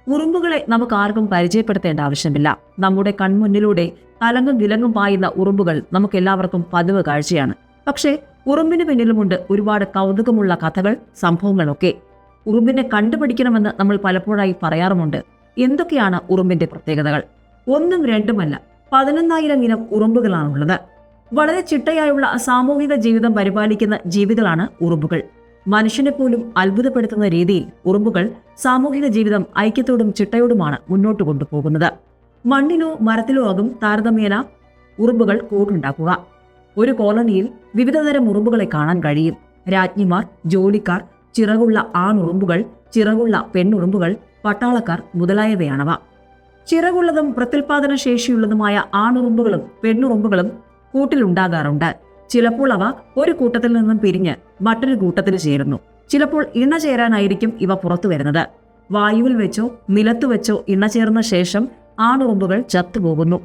ഉറുമ്പുകളെ നമുക്ക് ആർക്കും പരിചയപ്പെടുത്തേണ്ട ആവശ്യമില്ല. നമ്മുടെ കൺമുന്നിലൂടെ തലങ്ങും വിലങ്ങും പായുന്ന ഉറുമ്പുകൾ നമുക്ക് എല്ലാവർക്കും പതിവ് കാഴ്ചയാണ്. പക്ഷേ ഉറുമ്പിന് പിന്നിലുമുണ്ട് ഒരുപാട് കൗതുകമുള്ള കഥകൾ, സംഭവങ്ങളൊക്കെ. ഉറുമ്പിനെ കണ്ടുപിടിക്കണമെന്ന് നമ്മൾ പലപ്പോഴായി പറയാറുമുണ്ട്. എന്തൊക്കെയാണ് ഉറുമ്പിന്റെ പ്രത്യേകതകൾ? ഒന്നും രണ്ടുമല്ല, 11,000 ഇനം ഉറുമ്പുകളാണുള്ളത്. വളരെ ചിട്ടയായുള്ള സാമൂഹിക ജീവിതം പരിപാലിക്കുന്ന ജീവികളാണ് ഉറുമ്പുകൾ. മനുഷ്യനെ പോലും അത്ഭുതപ്പെടുത്തുന്ന രീതിയിൽ ഉറുമ്പുകൾ സാമൂഹിക ജീവിതം ഐക്യത്തോടും ചിട്ടയോടുമാണ് മുന്നോട്ട് കൊണ്ടുപോകുന്നത്. മണ്ണിലോ മരത്തിലോ ആകും താരതമ്യേന ഉറുമ്പുകൾ കൂടുണ്ടാക്കുക. ഒരു കോളനിയിൽ വിവിധതരം ഉറുമ്പുകളെ കാണാൻ കഴിയും. രാജ്ഞിമാർ, ജോലിക്കാർ, ചിറകുള്ള ആണുറുമ്പുകൾ, ചിറകുള്ള പെണ്ണുറുമ്പുകൾ, പട്ടാളക്കാർ മുതലായവയാണവ. ചിറകുള്ളതും പ്രത്യുൽപാദന ശേഷിയുള്ളതുമായ ആണുറുമ്പുകളും പെണ്ണുറുമ്പുകളും കൂട്ടിലുണ്ടാകാറുണ്ട്. ചിലപ്പോൾ അവ ഒരു കൂട്ടത്തിൽ നിന്നും പിരിഞ്ഞ് മറ്റൊരു കൂട്ടത്തിൽ ചേരുന്നു. ചിലപ്പോൾ ഇണ ചേരാനായിരിക്കും ഇവ പുറത്തു വരുന്നത്. വായുവിൽ വെച്ചോ നിലത്തു വെച്ചോ ഇണ ചേർന്ന ശേഷം ആണുറുമ്പുകൾ ചത്തുപോകുന്നു.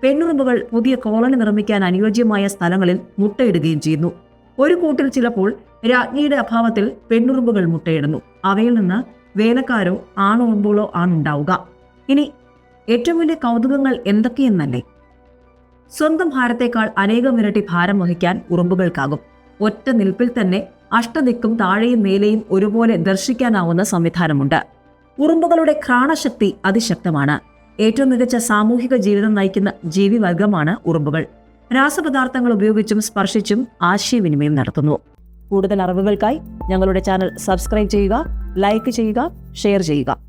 പെണ്ണുറുമ്പുകൾ പുതിയ കോളനി നിർമ്മിക്കാൻ അനുയോജ്യമായ സ്ഥലങ്ങളിൽ മുട്ടയിടുകയും ചെയ്യുന്നു. ഒരു കൂട്ടിൽ ചിലപ്പോൾ രാജ്ഞിയുടെ അഭാവത്തിൽ പെണ്ണുറുമ്പുകൾ മുട്ടയിടുന്നു. അവയിൽ നിന്ന് വേലക്കാരോ ആണുറുമ്പുകളോ ആണുണ്ടാവുക. ഇനി ഏറ്റവും വലിയ കൗതുകങ്ങൾ എന്തൊക്കെയെന്നല്ലേ? സ്വന്തം ഭാരത്തേക്കാൾ അനേകം ഇരട്ടി ഭാരം വഹിക്കാൻ ഉറുമ്പുകൾക്കാകും. ഒറ്റ നിൽപ്പിൽ തന്നെ അഷ്ടദിക്കും താഴെയും മേലെയും ഒരുപോലെ ദർശിക്കാനാവുന്ന സംവിധാനമുണ്ട്. ഉറുമ്പുകളുടെ ഘ്രാണശക്തി അതിശക്തമാണ്. ഏറ്റവും മികച്ച സാമൂഹിക ജീവിതം നയിക്കുന്ന ജീവിവർഗമാണ് ഉറുമ്പുകൾ. രാസപദാർത്ഥങ്ങൾ ഉപയോഗിച്ചും സ്പർശിച്ചും ആശയവിനിമയം നടത്തുന്നു. കൂടുതൽ അറിവുകൾക്കായി ഞങ്ങളുടെ ചാനൽ സബ്സ്ക്രൈബ് ചെയ്യുക, ലൈക്ക് ചെയ്യുക, ഷെയർ ചെയ്യുക.